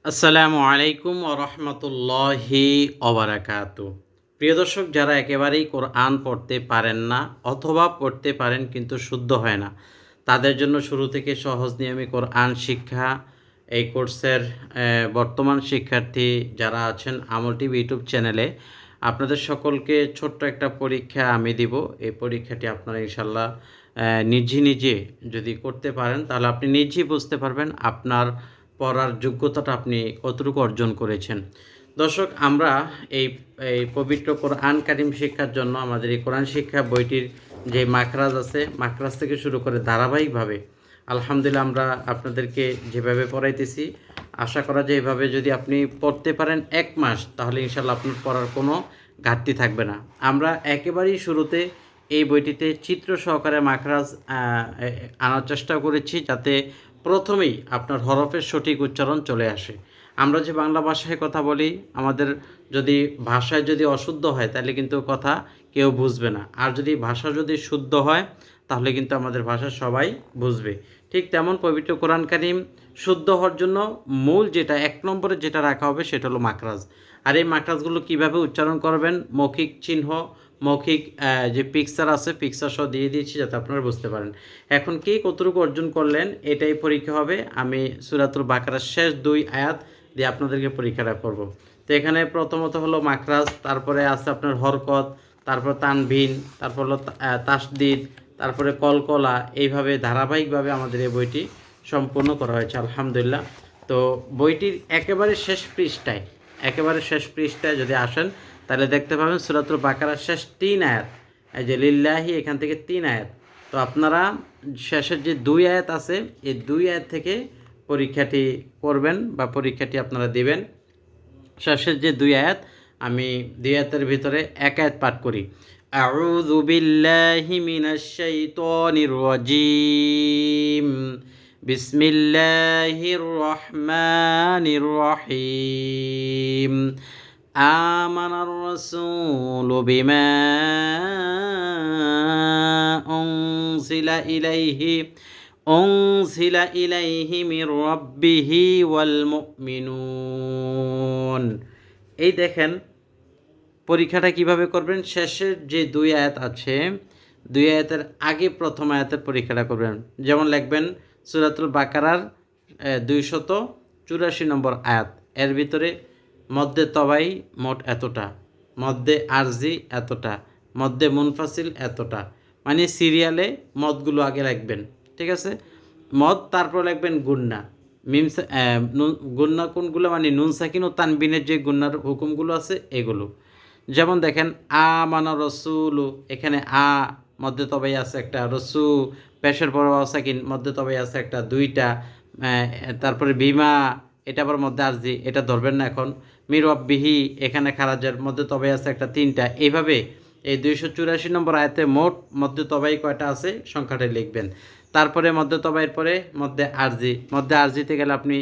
আসসালামু আলাইকুম ওরহমতুল্লাহি ওবারাকাতু। প্রিয় দর্শক, যারা একেবারেই কোরআন পড়তে পারেন না অথবা পড়তে পারেন কিন্তু শুদ্ধ হয় না, তাদের জন্য শুরু থেকে সহজ নিয়মে কোরআন শিক্ষা এই কোর্সের বর্তমান শিক্ষার্থী যারা আছেন আমল টিভি ইউটিউব চ্যানেলে, আপনাদের সকলকে ছোট্ট একটা পরীক্ষা আমি দিব। এই পরীক্ষাটি আপনারা ইনশাল্লাহ নিজে যদি করতে পারেন তাহলে আপনি নিজেই বুঝতে পারবেন আপনার পড়ার যোগ্যতাটা আপনি কতটুকু অর্জন করেছেন। দর্শক, আমরা এই এই পবিত্র কোরআন কারিম শিক্ষার জন্য আমাদের এই কোরআন শিক্ষা বইটির যে মাখরাজ আছে, মাখরাজ থেকে শুরু করে ধারাবাহিকভাবে আলহামদুলিল্লাহ আমরা আপনাদেরকে যেভাবে পড়াইতেছি, আশা করা যায় এভাবে যদি আপনি পড়তে পারেন 1 মাস, তাহলে ইনশাল্লাহ আপনার পড়ার কোনো ঘাটতি থাকবে না। আমরা একেবারেই শুরুতে এই বইটিতে চিত্র সহকারে মাখরাজ আনার চেষ্টা করেছি, যাতে প্রথমেই আপনার হরফের সঠিক উচ্চারণ চলে আসে। আমরা যে বাংলা ভাষায় কথা বলি, আমাদের যদি ভাষায় যদি অশুদ্ধ হয় তাহলে কিন্তু কথা কেউ বুঝবে না, আর যদি ভাষা যদি শুদ্ধ হয় তাহলে কিন্তু আমাদের ভাষা সবাই বুঝবে। ঠিক তেমন পবিত্র কোরআন কারিম শুদ্ধ হওয়ার জন্য মূল যেটা 1 নম্বরে যেটা রাখা হবে সেটা হলো মাখরাজ। আর এই মাখরাজগুলো কীভাবে উচ্চারণ করবেন, মৌখিক চিহ্ন, মৌখিক যে পিকচার আছে, পিকচার সহ দিয়ে দিয়েছি যাতে আপনারা বুঝতে পারেন। এখন কে কতটুকু অর্জন করলেন এটাই পরীক্ষা হবে। আমি সূরাতুল বাকারার শেষ 2 আয়াত দিয়ে আপনাদেরকে পরীক্ষাটা করব। তো এখানে প্রথমত হলো মাখরাজ, তারপরে আছে আপনার হরকত, তারপর তানভিন, তারপর হলো তাসদিদ, তারপরে কলকলা। এইভাবে ধারাবাহিকভাবে আমাদের এই বইটি সম্পূর্ণ করা হয়েছে আলহামদুলিল্লাহ। তো বইটির একেবারে শেষ পৃষ্ঠায় যদি আসেন তাহলে দেখতে পাবেন সূরাতুল বাকারার শেষ 3 আয়াত, এই যে লিল্লাহি, এখান থেকে 3 আয়াত। তো আপনারা শেষের যে 2 আয়াত আছে এই 2 আয়াত থেকে পরীক্ষাটি করবেন বা পরীক্ষাটি আপনারা দিবেন। শেষের যে 2 আয়াত, আমি 2 আয়াতের ভিতরে 1 আয়াত পাঠ করি। আউযু বিল্লাহি মিনাশ শাইতানির রাজিম, বিসমিল্লাহির রহমানির রহিম। আমানার রাসূলু বিমা উনজিলা ইলাইহি মির রাব্বিহি ওয়াল মুমিনুন। এই দেখেন পরীক্ষাটা কিভাবে করবেন। শেষের যে 2 আয়াত আছে, 2 আয়াতের আগে প্রথম আয়াতের পরীক্ষাটা করবেন। যেমন লিখবেন সূরাতুল বাকারার 284 নম্বর আয়াত, এর ভিতরে মধ্যে তবাই মোট এতটা, মধ্যে আরজি এতটা, মধ্যে মুনফাসিল এতটা, মানে সিরিয়ালে মদগুলো আগে লিখবেন, ঠিক আছে। মদ, তারপর লিখবেন গুন্না। গুন্না কোনগুলো, মানে নুন সাকিন ও তানবিনের যে গুন্নার হুকুমগুলো আছে এগুলো। যেমন দেখেন আমানা রসুলু, এখানে মধ্যে তবাই আছে একটা, রসু পেশের পর সাকিন, মধ্যে তবাই আছে একটা, 2টা। তারপরে বিমা, এটা আবার মধ্যে আরজি, এটা ধরবেন না এখন। মির রব্বিহি, এখানে খারাজের মধ্যে তবাই আছে একটা, 3টা। এইভাবে এই 284 নম্বর আয়াতে মোট মধ্যে তবাই কয়টা আছে সংখ্যাটা লিখবেন। তারপরে মধ্যে তবাইয়ের পরে মধ্যে আরজিতে গেলে আপনি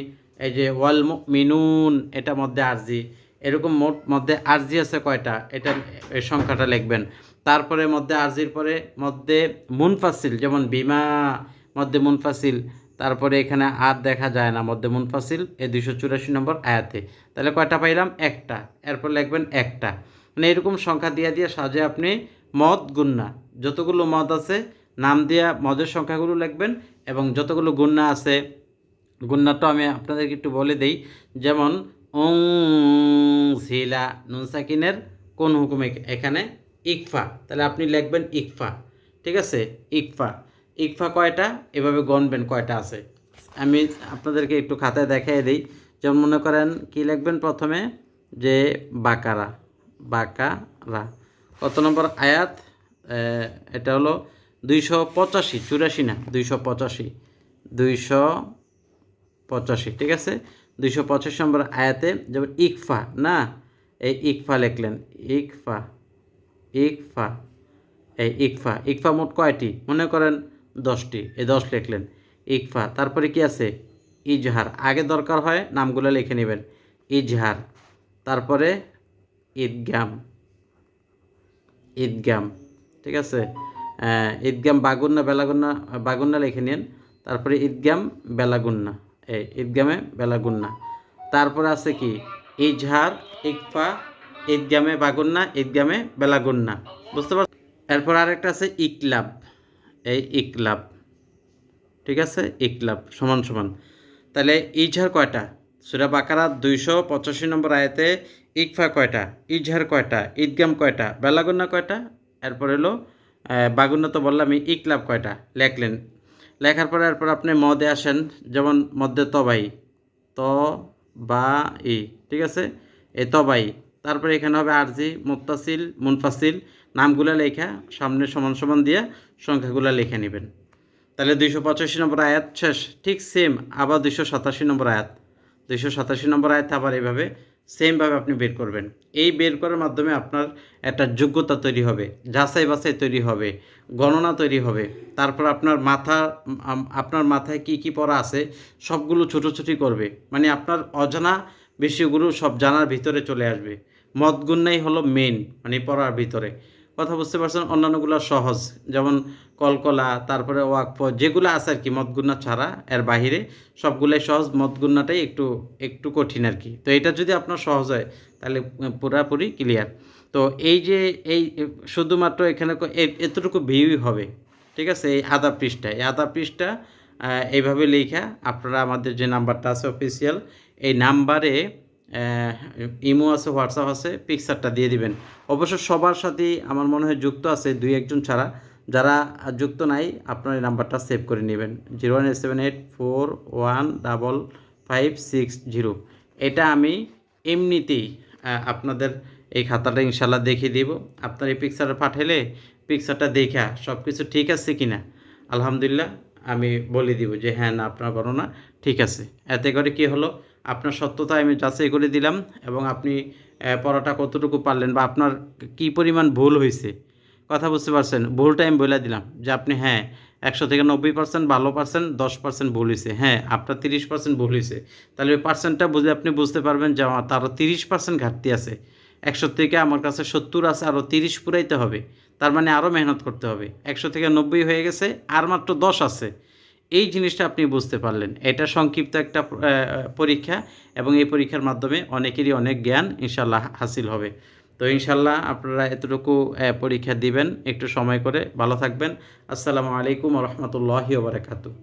এই যে ওয়াল মুমিনুন, এটা মধ্যে আরজি, এরকম মোট মধ্যে আরজি আছে কয়টা, এটা এই সংখ্যাটা লিখবেন। তারপরে মধ্যে আরজির পরে মধ্যে মুনফাসিল, যেমন বিমা, মধ্যে মুনফাসিল, তারপরে এখানে আর দেখা যায় না, মধ্যে মুনফাসিল এই 284 নম্বর আয়াতে। তাহলে কয়টা পাইলাম? একটা। এরপর লিখবেন একটা, মানে এরকম সংখ্যা দিয়ে সাজে আপনি মদ গুন্না যতগুলো মদ আছে নাম দিয়া মদের সংখ্যাগুলো লিখবেন, এবং যতগুলো গুন্না আছে গুন্নাটা আমি আপনাদেরকে একটু বলে দেই। যেমন ঝিলা, নুন সাকিনের কোন হুকুমে, এখানে ইকফা, তাহলে আপনি লিখবেন ইকফা, ঠিক আছে। ইকফা কয়টা, এভাবে গণবেন কয়টা আছে। আমি আপনাদেরকে একটু খাতায় দেখাই দিই। যেমন মনে করেন কি লিখবেন প্রথমে, যে বাকারা, কত নম্বর আয়াত, এটা হলো 285, 84 না, 285, ঠিক আছে। 285 নম্বর আয়াতে যেমন ইকফা না, এই ইকফা লিখলেন, ইকফা, এই ইকফা মোট কয়টি, মনে করেন 10টি, এই 10 লিখলেন ইকফা। তারপরে কি আছে, ইজহার, আগে দরকার হয় নামগুলো লিখে নেবেন, ইজহার। তারপরে ঈদগাম, ঠিক আছে। ঈদগাম বাগুন্না লিখে নিন। তারপরে ঈদগাম বেলাগুন্না, ঈদগামে বেলাগুন্না। তারপরে আছে কি ইজহার, ইকফা, ঈদগামে বাগুন্না, ঈদগামে বেলাগুন্না, বুঝতে পারছেন? এরপর আরেকটা আছে ইকলাব, এই ইকলাব, ঠিক আছে, ইকলাব সমান সমান। তাহলে ইজহার কয়টা? সূরা বাকারা 285 নম্বর আয়াতে ইকফা কয়টা, ইজহার কয়টা, ঈদগাম কয়টা, বেলাগুন্না কয়টা, এরপর হলো বাগুন্না তো বললামই, ইকলাব কয়টা লেখলেন। লেখার পরে এরপর আপনি মদে আসেন, যেমন মধ্যে তবাই, ত বা ই, ঠিক আছে, এই তবাই। তারপরে এখানে হবে আরজি, মুত্তাসিল, মুনফাসিল, নামগুলো লেখা সামনে সমান সমান দিয়ে সংখ্যাগুলো লিখে নেবেন। তাহলে 285 নম্বর আয়াত শেষ। ঠিক সেম আবার 287 নম্বর আয়াত, 287 নম্বর আয়াত আবার এইভাবে সেমভাবে আপনি বের করবেন। এই বের করার মাধ্যমে আপনার একটা যোগ্যতা তৈরি হবে, যাচাই বাছাই তৈরি হবে, গণনা তৈরি হবে। তারপর আপনার মাথায় কি কি পড়া আছে সবগুলো ছুটোছুটি করবে, মানে আপনার অজানা বিষয়গুলো সব জানার ভিতরে চলে আসবে। মদ গুন্নাই হলো মেন, মানে পড়ার ভিতরে। কথা বুঝতে পারছেন? অন্যান্যগুলো সহজ, যেমন কলকলা, তারপরে ওয়াকফ, যেগুলো আছে আর কি মদগুন্না ছাড়া, এর বাহিরে সবগুলোই সহজ, মদগুন্নাটাই একটু একটু কঠিন আর কি। তো এটা যদি আপনার সহজ হয় তাহলে পুরাপুরি ক্লিয়ার। তো এই যে এই শুধুমাত্র এখানে এতটুকু ভিউই হবে, ঠিক আছে, এই আধা পৃষ্ঠা, এই আধা পৃষ্ঠা এইভাবে লেখা আপনারা আমাদের যে নাম্বারটা আছে অফিসিয়াল, এই নাম্বারে ইমো আছে, হোয়াটসঅ্যাপ আছে, পিকচারটা দিয়ে দিবেন। অবশ্য সবার সাথেই আমার মনে হয় যুক্ত আছে, 2-1 ছাড়া। যারা যুক্ত নাই আপনার এই নাম্বারটা সেভ করে নেবেন, 018415560। এটা আমি এমনিতেই আপনাদের এই খাতাটা ইনশাল্লাহ দেখিয়ে দিব। আপনার এই পিকচারটা পাঠালে পিকচারটা দেখা সব কিছু ঠিক আছে কি না আলহামদুলিল্লাহ আমি বলে দিব যে হ্যাঁ না আপনার গণনা ঠিক আছে। এতে করে কি হলো, আপনার সত্যতা আমি যাচাই করে দিলাম, এবং আপনি পড়াটা কতটুকু পারলেন বা আপনার কি পরিমাণ ভুল হয়েছে, কথা বুঝতে পারছেন? ভুলটা আমি বলে দিলাম যে আপনি হ্যাঁ 100 থেকে 90% ভালো পারছেন, 10% ভুল হয়েছে, হ্যাঁ আপনার 30% ভুল হয়েছে। তাহলে ওই পার্সেন্টটা বুঝে আপনি বুঝতে পারবেন যে আমার তারও 30% ঘাটতি আছে। 100 থেকে আমার কাছে 70 আছে, আরও 30 পুরাইতে হবে, তার মানে আরও মেহনত করতে হবে। 100 থেকে 90 হয়ে গেছে, আর মাত্র 10 আছে। এই জিনিসটা আপনি বুঝতে পারলেন। এটা সংক্ষিপ্ত একটা পরীক্ষা, এবং এই পরীক্ষার মাধ্যমে অনেকেরই অনেক জ্ঞান ইনশাল্লাহ হাসিল হবে। তো ইনশাল্লাহ আপনারা এতটুকু পরীক্ষা দিবেন, একটু সময় করে। ভালো থাকবেন। আসসালামু আলাইকুম ওয়া রাহমাতুল্লাহি ওয়া বারাকাতুহু।